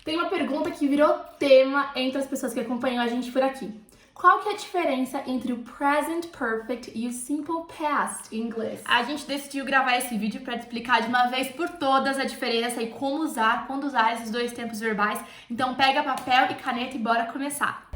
Tem uma pergunta que virou tema entre as pessoas que acompanham a gente por aqui. Qual que é a diferença entre o present perfect e o simple past em inglês? A gente decidiu gravar esse vídeo para te explicar de uma vez por todas a diferença e como usar, quando usar esses dois tempos verbais. Então pega papel e caneta e bora começar!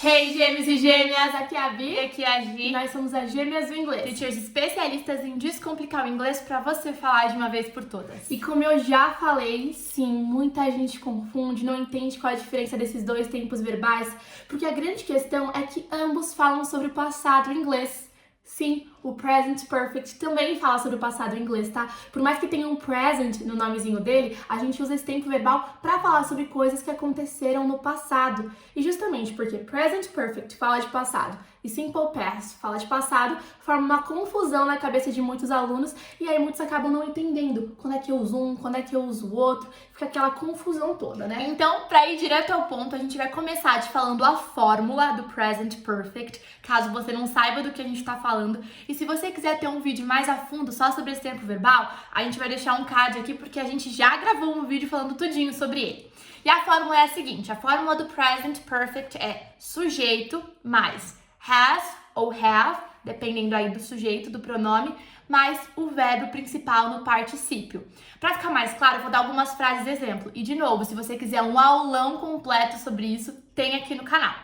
Hey, gêmeos e gêmeas! Aqui é a Vi. E aqui é a Gi. E nós somos as Gêmeas do Inglês. Teachers especialistas em descomplicar o inglês para você falar de uma vez por todas. E como eu já falei, sim, muita gente confunde, não entende qual a diferença desses dois tempos verbais, porque a grande questão é que ambos falam sobre o passado em inglês. Sim, o present perfect também fala sobre o passado em inglês, tá? Por mais que tenha um present no nomezinho dele, a gente usa esse tempo verbal para falar sobre coisas que aconteceram no passado. E justamente porque present perfect fala de passado e simple past fala de passado, forma uma confusão na cabeça de muitos alunos e aí muitos acabam não entendendo quando é que eu uso um, quando é que eu uso o outro, fica aquela confusão toda, né? Então, para ir direto ao ponto, a gente vai começar te falando a fórmula do present perfect, caso você não saiba do que a gente tá falando. E se você quiser ter um vídeo mais a fundo só sobre esse tempo verbal, a gente vai deixar um card aqui porque a gente já gravou um vídeo falando tudinho sobre ele. E a fórmula é a seguinte, a fórmula do present perfect é sujeito mais has ou have, dependendo aí do sujeito, do pronome, mais o verbo principal no particípio. Para ficar mais claro, eu vou dar algumas frases exemplo. E de novo, se você quiser um aulão completo sobre isso, tem aqui no canal.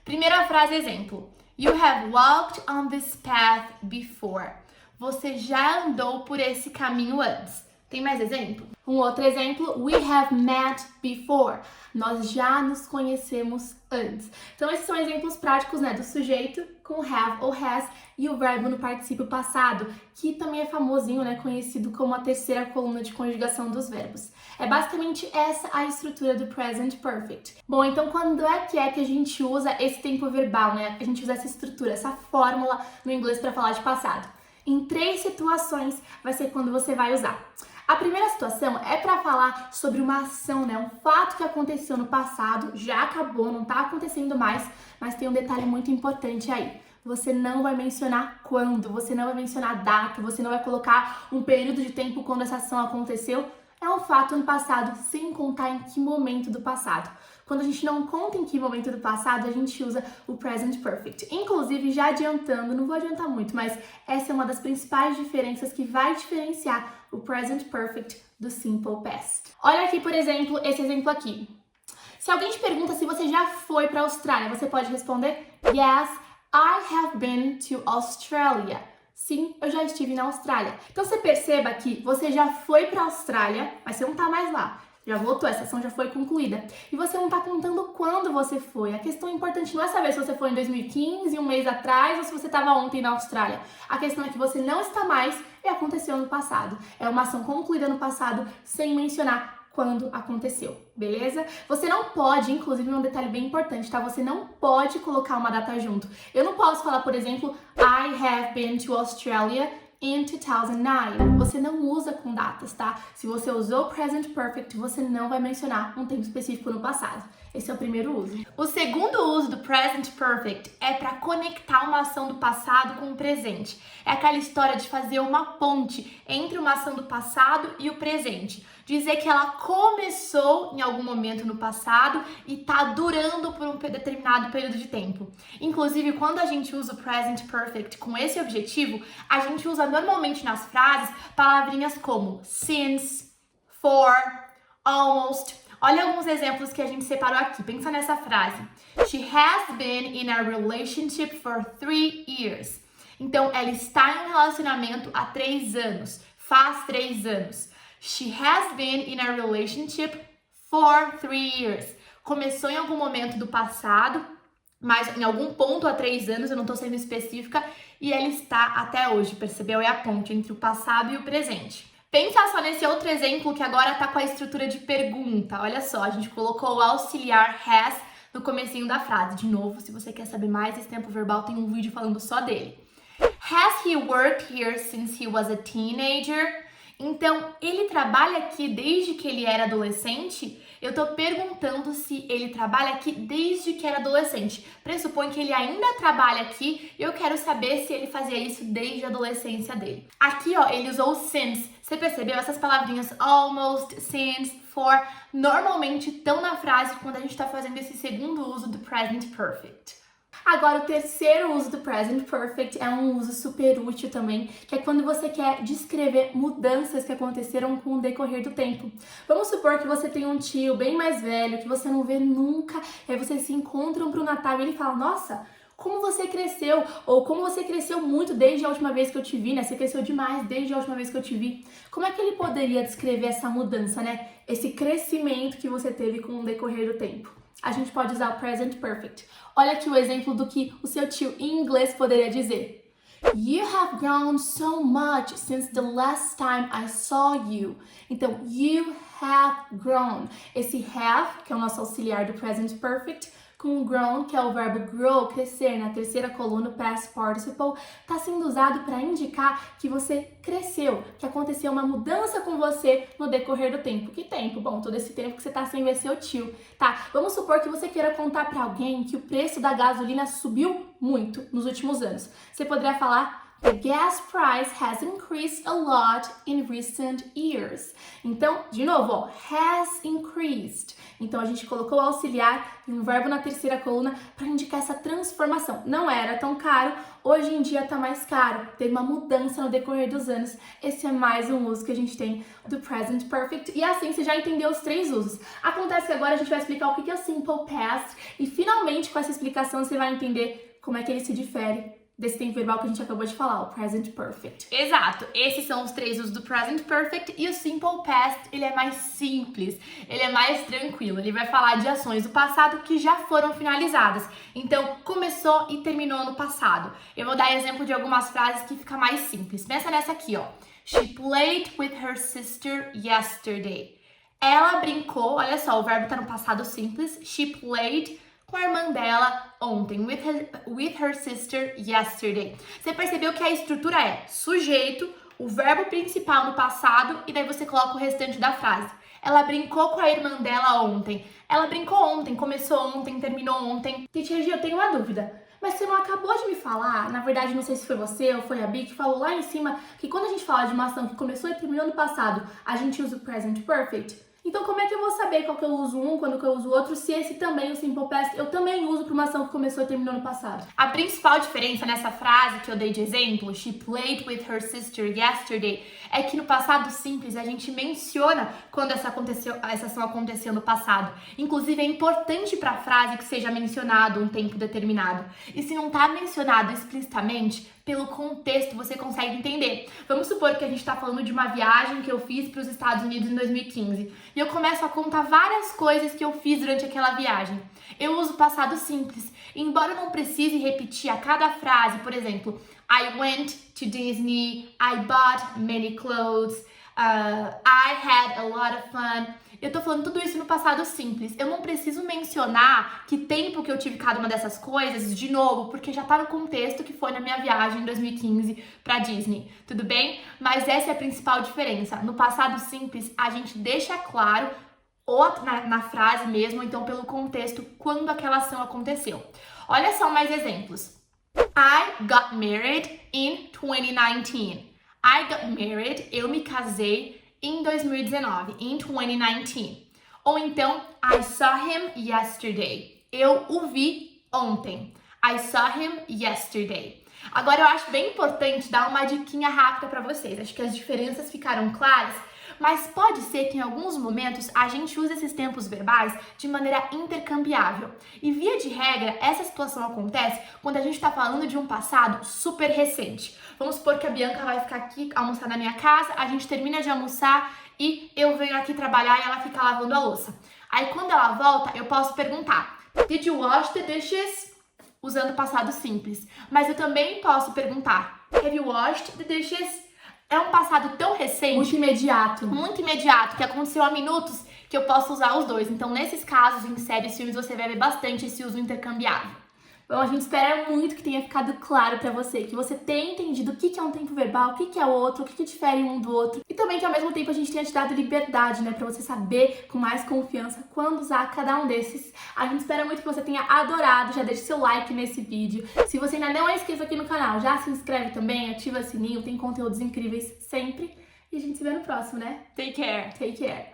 Primeira frase exemplo. You have walked on this path before. Você já andou por esse caminho antes. Tem mais exemplo? Um outro exemplo, we have met before. Nós já nos conhecemos antes. Então esses são exemplos práticos, né, do sujeito com have ou has e o verbo no particípio passado, que também é famosinho, né, conhecido como a terceira coluna de conjugação dos verbos. É basicamente essa a estrutura do present perfect. Bom, então quando é que a gente usa esse tempo verbal, né? A gente usa essa estrutura, essa fórmula no inglês para falar de passado. Em 3 situações vai ser quando você vai usar. A primeira situação é para falar sobre uma ação, né? Um fato que aconteceu no passado, já acabou, não tá acontecendo mais, mas tem um detalhe muito importante aí. Você não vai mencionar quando, você não vai mencionar a data, você não vai colocar um período de tempo quando essa ação aconteceu. É um fato no passado, sem contar em que momento do passado. Quando a gente não conta em que momento do passado, a gente usa o present perfect. Inclusive, já adiantando, não vou adiantar muito, mas essa é uma das principais diferenças que vai diferenciar o present perfect do simple past. Olha aqui, por exemplo, esse exemplo aqui. Se alguém te pergunta se você já foi para a Austrália, você pode responder Yes, I have been to Australia. Sim, eu já estive na Austrália. Então você perceba que você já foi para a Austrália, mas você não tá mais lá. Já voltou, essa ação já foi concluída. E você não tá contando quando você foi. A questão importante não é saber se você foi em 2015, um mês atrás, ou se você estava ontem na Austrália. A questão é que você não está mais e aconteceu no passado. É uma ação concluída no passado sem mencionar quando aconteceu, beleza? Você não pode, inclusive um detalhe bem importante, tá? Você não pode colocar uma data junto. Eu não posso falar, por exemplo, I have been to Australia in 2009. Você não usa com datas, tá? Se você usou present perfect, você não vai mencionar um tempo específico no passado. Esse é o primeiro uso. O segundo uso do present perfect é para conectar uma ação do passado com o presente. É aquela história de fazer uma ponte entre uma ação do passado e o presente. Dizer que ela começou em algum momento no passado e tá durando por um determinado período de tempo. Inclusive, quando a gente usa o present perfect com esse objetivo, a gente usa normalmente nas frases palavrinhas como since, for, almost. Olha alguns exemplos que a gente separou aqui. Pensa nessa frase. She has been in a relationship for 3 years. Então, ela está em um relacionamento há 3 anos. Faz 3 anos. She has been in a relationship for 3 years. Começou em algum momento do passado, mas em algum ponto há 3 anos, eu não estou sendo específica, e ela está até hoje, percebeu? É a ponte entre o passado e o presente. Pensa só nesse outro exemplo que agora tá com a estrutura de pergunta. Olha só, a gente colocou o auxiliar has no comecinho da frase. De novo, se você quer saber mais desse tempo verbal, tem um vídeo falando só dele. Has he worked here since he was a teenager? Então, ele trabalha aqui desde que ele era adolescente? Eu tô perguntando se ele trabalha aqui desde que era adolescente. Pressupõe que ele ainda trabalha aqui e eu quero saber se ele fazia isso desde a adolescência dele. Aqui, ó, ele usou since. Você percebeu? Essas palavrinhas almost, since, for, normalmente estão na frase quando a gente tá fazendo esse segundo uso do present perfect. Agora, o terceiro uso do present perfect é um uso super útil também, que é quando você quer descrever mudanças que aconteceram com o decorrer do tempo. Vamos supor que você tem um tio bem mais velho, que você não vê nunca, e aí vocês se encontram pro Natal e ele fala, nossa, como você cresceu, ou como você cresceu muito desde a última vez que eu te vi, né? Você cresceu demais desde a última vez que eu te vi. Como é que ele poderia descrever essa mudança, né? Esse crescimento que você teve com o decorrer do tempo. A gente pode usar o present perfect. Olha aqui o exemplo do que o seu tio em inglês poderia dizer. You have grown so much since the last time I saw you. Então, you have grown. Esse have, que é o nosso auxiliar do present perfect, com o grown, que é o verbo grow, crescer, na terceira coluna, past participle, está sendo usado para indicar que você cresceu, que aconteceu uma mudança com você no decorrer do tempo. Que tempo? Bom, todo esse tempo que você está sem ver seu tio, tá? Vamos supor que você queira contar para alguém que o preço da gasolina subiu muito nos últimos anos. Você poderia falar The gas price has increased a lot in recent years. Então, de novo, ó, has increased. Então, a gente colocou o auxiliar e um verbo na terceira coluna para indicar essa transformação. Não era tão caro, hoje em dia tá mais caro. Teve uma mudança no decorrer dos anos. Esse é mais um uso que a gente tem do present perfect. E assim, você já entendeu os três usos. Acontece que agora a gente vai explicar o que é o simple past. E finalmente, com essa explicação, você vai entender como é que ele se difere desse tempo verbal que a gente acabou de falar, o present perfect. Exato, esses são os três usos do present perfect e o simple past, ele é mais simples, ele é mais tranquilo, ele vai falar de ações do passado que já foram finalizadas. Então, começou e terminou no passado. Eu vou dar exemplo de algumas frases que fica mais simples. Pensa nessa aqui, ó. She played with her sister yesterday. Ela brincou, olha só, o verbo tá no passado simples. She played com a irmã dela ontem, with her sister yesterday. Você percebeu que a estrutura é sujeito, o verbo principal no passado e daí você coloca o restante da frase. Ela brincou com a irmã dela ontem. Ela brincou ontem, começou ontem, terminou ontem. Teacher G, eu tenho uma dúvida. Mas você não acabou de me falar, na verdade não sei se foi você ou foi a Bi que falou lá em cima que quando a gente fala de uma ação que começou e terminou no passado, a gente usa o present perfect? Então, como é que eu vou saber qual que eu uso um, quando que eu uso o outro, se esse também, o simple past, eu também uso para uma ação que começou e terminou no passado? A principal diferença nessa frase que eu dei de exemplo, she played with her sister yesterday, é que no passado simples a gente menciona quando essa ação aconteceu no passado. Inclusive, é importante para a frase que seja mencionado um tempo determinado. E se não está mencionado explicitamente, pelo contexto você consegue entender. Vamos supor que a gente está falando de uma viagem que eu fiz para os Estados Unidos em 2015 e eu começo a contar várias coisas que eu fiz durante aquela viagem. Eu uso passado simples, embora eu não precise repetir a cada frase, por exemplo, I went to Disney, I bought many clothes, I had a lot of fun. Eu tô falando tudo isso no passado simples. Eu não preciso mencionar que tempo que eu tive cada uma dessas coisas de novo, porque já tá no contexto que foi na minha viagem em 2015 pra Disney. Tudo bem? Mas essa é a principal diferença. No passado simples, a gente deixa claro, ou na frase mesmo, ou então pelo contexto, quando aquela ação aconteceu. Olha só mais exemplos. I got married in 2019. I got married, eu me casei em 2019, in 2019. Ou então, I saw him yesterday. Eu o vi ontem. I saw him yesterday. Agora, eu acho bem importante dar uma diquinha rápida para vocês. Acho que as diferenças ficaram claras, mas pode ser que em alguns momentos a gente use esses tempos verbais de maneira intercambiável. E via de regra, essa situação acontece quando a gente está falando de um passado super recente. Vamos supor que a Bianca vai ficar aqui almoçar na minha casa, a gente termina de almoçar e eu venho aqui trabalhar e ela fica lavando a louça. Aí quando ela volta, eu posso perguntar, Did you wash the dishes? Usando o passado simples. Mas eu também posso perguntar, Have you washed the dishes? É um passado tão recente, muito imediato, que aconteceu há minutos, que eu posso usar os dois. Então, nesses casos, em séries e filmes, você vai ver bastante esse uso intercambiável. Bom, a gente espera muito que tenha ficado claro pra você, que você tenha entendido o que é um tempo verbal, o que é o outro, o que difere um do outro. E também que ao mesmo tempo a gente tenha te dado liberdade, né, pra você saber com mais confiança quando usar cada um desses. A gente espera muito que você tenha adorado, já deixe seu like nesse vídeo. Se você ainda não é inscrito aqui no canal, já se inscreve também, ativa o sininho, tem conteúdos incríveis sempre. E a gente se vê no próximo, né? Take care! Take care!